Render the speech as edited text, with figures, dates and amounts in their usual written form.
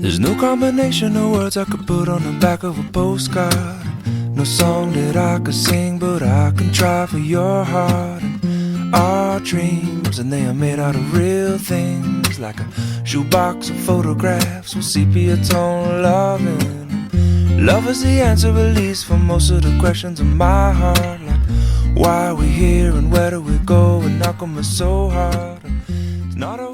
There's no combination of words I could put on the back of a postcard. No song that I could sing, but I can try for your heart. And our dreams, and they are made out of real things, like a shoebox of photographs with sepia tone loving. Love is the answer, at least for most of the questions in my heart, like why are we here and where do we go, and knock on me so hard. It's not a